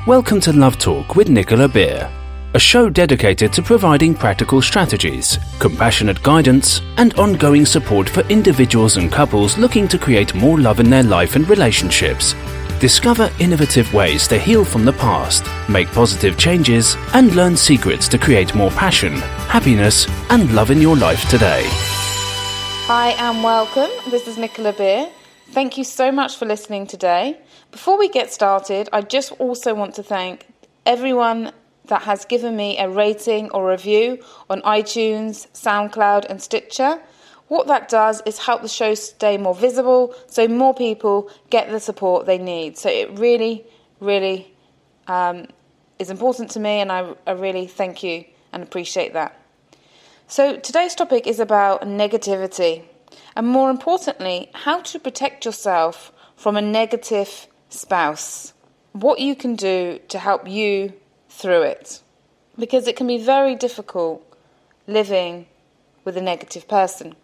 Welcome to Love Talk with Nicola Beer, a show dedicated to providing practical strategies, compassionate guidance, and ongoing support for individuals and couples looking to create more love in their life and relationships. Discover innovative ways to heal from the past, make positive changes, and learn secrets to create more passion, happiness, and love in your life today. Hi and welcome. This is Nicola Beer. Thank you so much for listening today. Before we get started, I just also want to thank everyone that has given me a rating or review on iTunes, SoundCloud and Stitcher. What that does is help the show stay more visible so more people get the support they need. So it really, really is important to me, and I really thank you and appreciate that. So today's topic is about negativity, and more importantly, how to protect yourself from a negative spouse. What you can do to help you through it. Because it can be very difficult living with a negative person.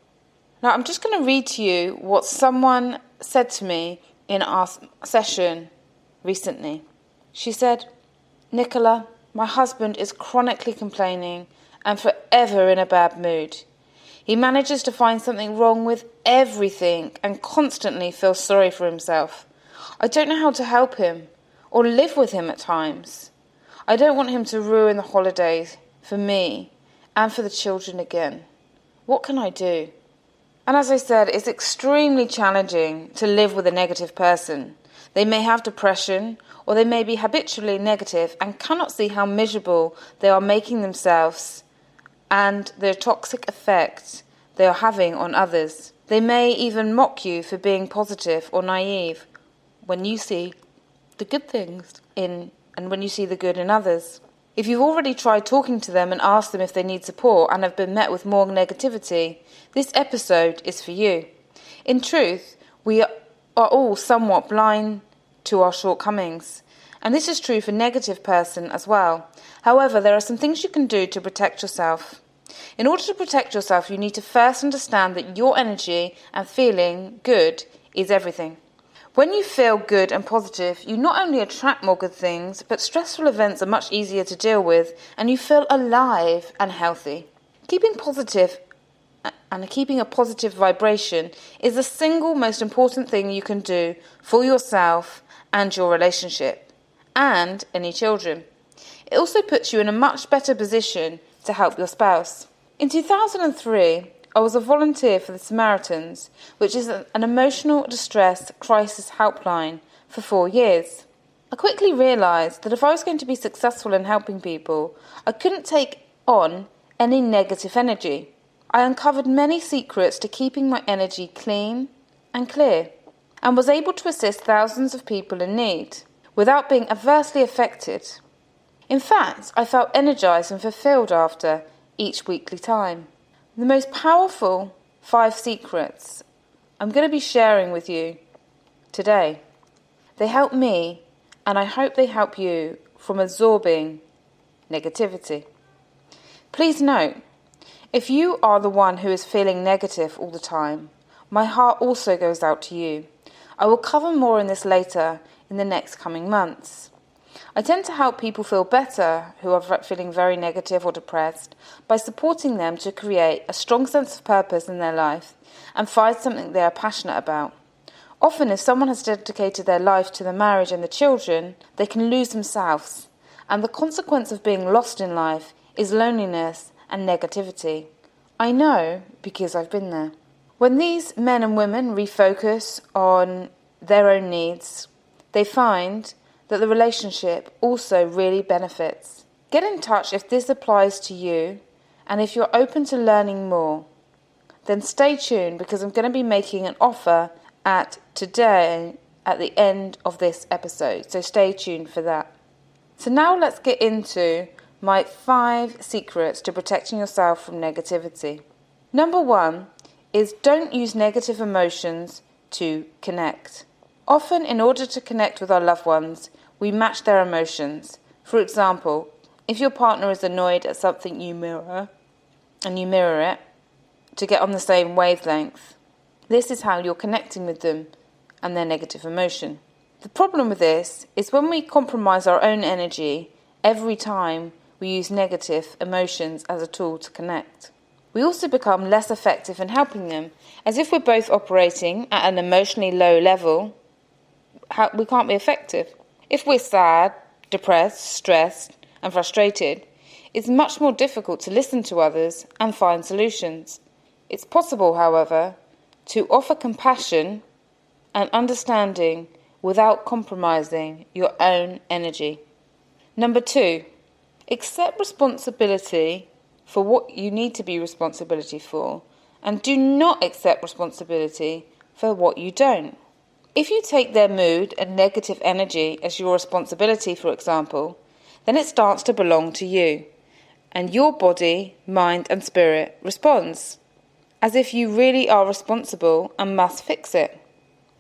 Now, I'm just going to read to you what someone said to me in our session recently. She said, "Nicola, my husband is chronically complaining and forever in a bad mood. He manages to find something wrong with everything and constantly feels sorry for himself. I don't know how to help him or live with him at times. I don't want him to ruin the holidays for me and for the children again. What can I do?" And as I said, it's extremely challenging to live with a negative person. They may have depression, or they may be habitually negative and cannot see how miserable they are making themselves and the toxic effect they are having on others. They may even mock you for being positive or naive when you see the good things and when you see the good in others. If you've already tried talking to them and asked them if they need support and have been met with more negativity, this episode is for you. In truth, we are all somewhat blind to our shortcomings, and this is true for negative person as well. However, there are some things you can do to protect yourself. In order to protect yourself, you need to first understand that your energy and feeling good is everything. When you feel good and positive, you not only attract more good things, but stressful events are much easier to deal with, and you feel alive and healthy. Keeping positive and keeping a positive vibration is the single most important thing you can do for yourself and your relationship, and any children. It also puts you in a much better position to help your spouse. In 2003, I was a volunteer for the Samaritans, which is an emotional distress crisis helpline, for 4 years. I quickly realised that if I was going to be successful in helping people, I couldn't take on any negative energy. I uncovered many secrets to keeping my energy clean and clear, and was able to assist thousands of people in need, without being adversely affected. In fact, I felt energised and fulfilled after each weekly time. The most powerful 5 secrets I'm going to be sharing with you today. They help me, and I hope they help you from absorbing negativity. Please note, if you are the one who is feeling negative all the time, my heart also goes out to you. I will cover more in this later in the next coming months. I tend to help people feel better who are feeling very negative or depressed by supporting them to create a strong sense of purpose in their life and find something they are passionate about. Often, if someone has dedicated their life to the marriage and the children, they can lose themselves, and the consequence of being lost in life is loneliness and negativity. I know because I've been there. When these men and women refocus on their own needs, they find that the relationship also really benefits. Get in touch if this applies to you, and if you're open to learning more, then stay tuned because I'm going to be making an offer at the end of this episode, so stay tuned for that. So now let's get into my 5 secrets to protecting yourself from negativity. Number 1 is don't use negative emotions to connect. Often, in order to connect with our loved ones, we match their emotions. For example, if your partner is annoyed at something you mirror it to get on the same wavelength, this is how you're connecting with them and their negative emotion. The problem with this is when we compromise our own energy every time we use negative emotions as a tool to connect. We also become less effective in helping them, as if we're both operating at an emotionally low level, we can't be effective. If we're sad, depressed, stressed, and frustrated, it's much more difficult to listen to others and find solutions. It's possible, however, to offer compassion and understanding without compromising your own energy. Number 2, accept responsibility for what you need to be responsibility for, and do not accept responsibility for what you don't. If you take their mood and negative energy as your responsibility, for example, then it starts to belong to you, and your body, mind and spirit responds, as if you really are responsible and must fix it.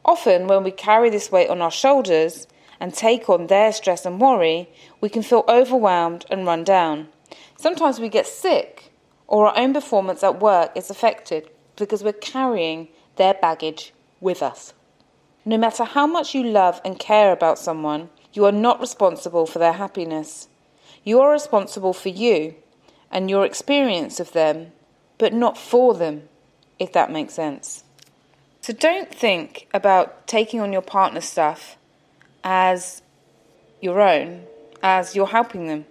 Often when we carry this weight on our shoulders and take on their stress and worry, we can feel overwhelmed and run down. Sometimes we get sick, or our own performance at work is affected because we're carrying their baggage with us. No matter how much you love and care about someone, you are not responsible for their happiness. You are responsible for you and your experience of them, but not for them, if that makes sense. So don't think about taking on your partner's stuff as your own, as you're helping them.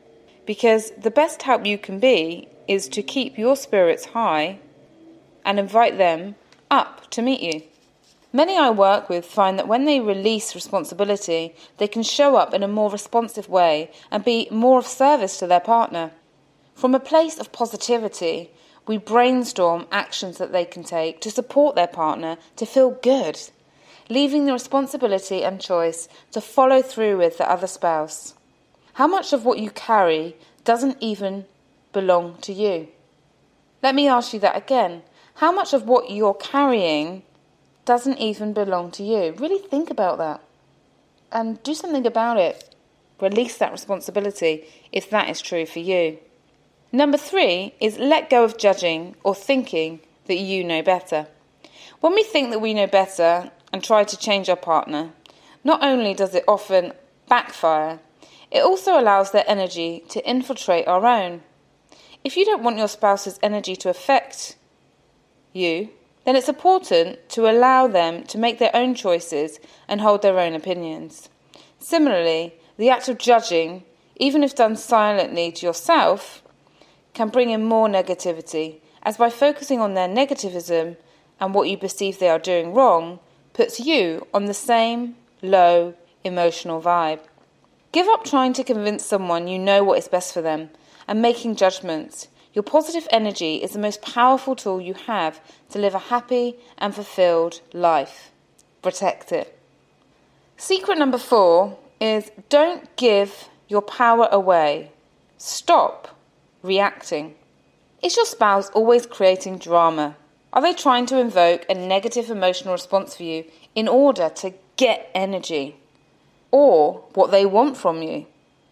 Because the best help you can be is to keep your spirits high and invite them up to meet you. Many I work with find that when they release responsibility, they can show up in a more responsive way and be more of service to their partner. From a place of positivity, we brainstorm actions that they can take to support their partner to feel good, leaving the responsibility and choice to follow through with the other spouse. How much of what you carry doesn't even belong to you? Let me ask you that again. How much of what you're carrying doesn't even belong to you? Really think about that and do something about it. Release that responsibility if that is true for you. Number 3 is let go of judging or thinking that you know better. When we think that we know better and try to change our partner, not only does it often backfire, it also allows their energy to infiltrate our own. If you don't want your spouse's energy to affect you, then it's important to allow them to make their own choices and hold their own opinions. Similarly, the act of judging, even if done silently to yourself, can bring in more negativity, as by focusing on their negativism and what you perceive they are doing wrong, puts you on the same low emotional vibe. Give up trying to convince someone you know what is best for them and making judgments. Your positive energy is the most powerful tool you have to live a happy and fulfilled life. Protect it. Secret number 4 is don't give your power away. Stop reacting. Is your spouse always creating drama? Are they trying to invoke a negative emotional response for you in order to get energy or what they want from you?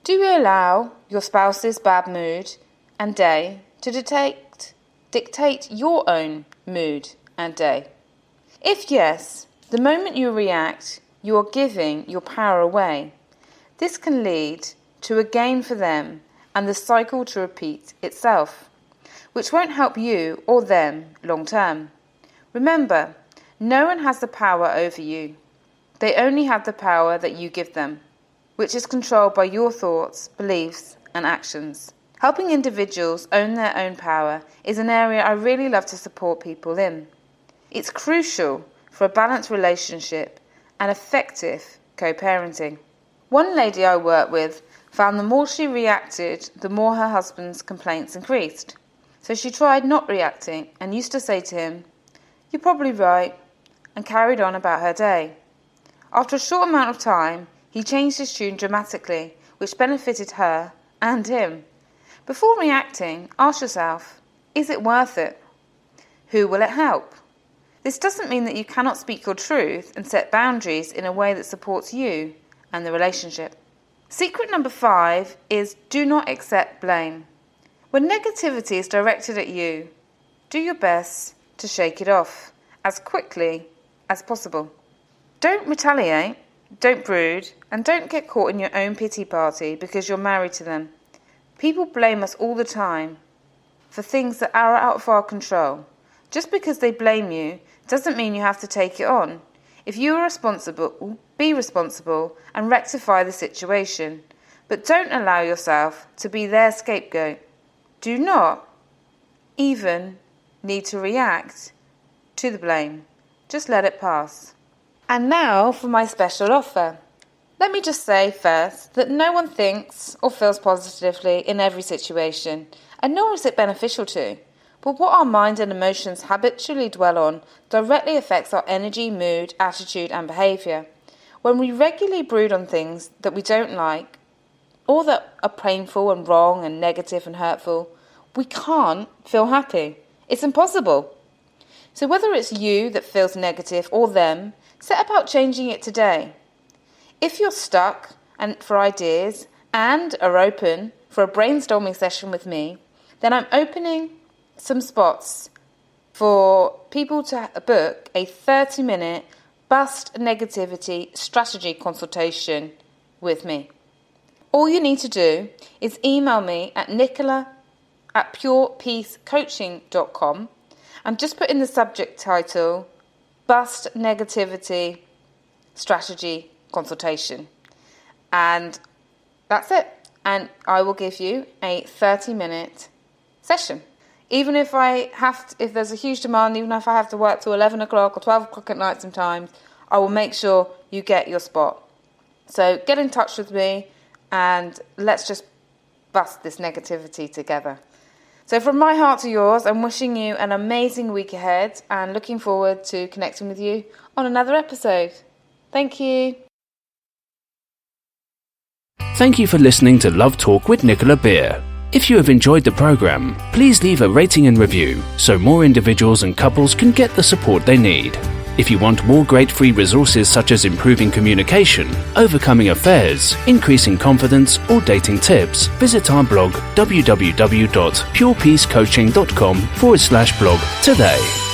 Do you allow your spouse's bad mood and day to dictate your own mood and day? If yes, the moment you react, you are giving your power away. This can lead to a gain for them and the cycle to repeat itself, which won't help you or them long term. Remember, no one has the power over you. They only have the power that you give them, which is controlled by your thoughts, beliefs, and actions. Helping individuals own their own power is an area I really love to support people in. It's crucial for a balanced relationship and effective co-parenting. One lady I work with found the more she reacted, the more her husband's complaints increased. So she tried not reacting and used to say to him, "You're probably right," and carried on about her day. After a short amount of time, he changed his tune dramatically, which benefited her and him. Before reacting, ask yourself, is it worth it? Who will it help? This doesn't mean that you cannot speak your truth and set boundaries in a way that supports you and the relationship. Secret number 5 is do not accept blame. When negativity is directed at you, do your best to shake it off as quickly as possible. Don't retaliate, Don't brood, and don't get caught in your own pity party because you're married to them. People blame us all the time for things that are out of our control. Just because they blame you doesn't mean you have to take it on. If you are responsible, be responsible and rectify the situation. But don't allow yourself to be their scapegoat. Do not even need to react to the blame. Just let it pass. And now for my special offer. Let me just say first that no one thinks or feels positively in every situation, and nor is it beneficial to. But what our mind and emotions habitually dwell on directly affects our energy, mood, attitude and behaviour. When we regularly brood on things that we don't like, or that are painful and wrong and negative and hurtful, we can't feel happy. It's impossible. So whether it's you that feels negative or them, set about changing it today. If you're stuck for ideas and are open for a brainstorming session with me, then I'm opening some spots for people to book a 30-minute bust negativity strategy consultation with me. All you need to do is email me at nicola@purepeacecoaching.com and just put in the subject title, Bust Negativity Strategy Consultation. And that's it. And I will give you a 30-minute session. Even if if there's a huge demand, even if I have to work till 11 o'clock or 12 o'clock at night sometimes, I will make sure you get your spot. So get in touch with me and let's just bust this negativity together. So from my heart to yours, I'm wishing you an amazing week ahead and looking forward to connecting with you on another episode. Thank you. Thank you for listening to Love Talk with Nicola Beer. If you have enjoyed the program, please leave a rating and review so more individuals and couples can get the support they need. If you want more great free resources such as improving communication, overcoming affairs, increasing confidence, or dating tips, visit our blog www.purepeacecoaching.com/blog today.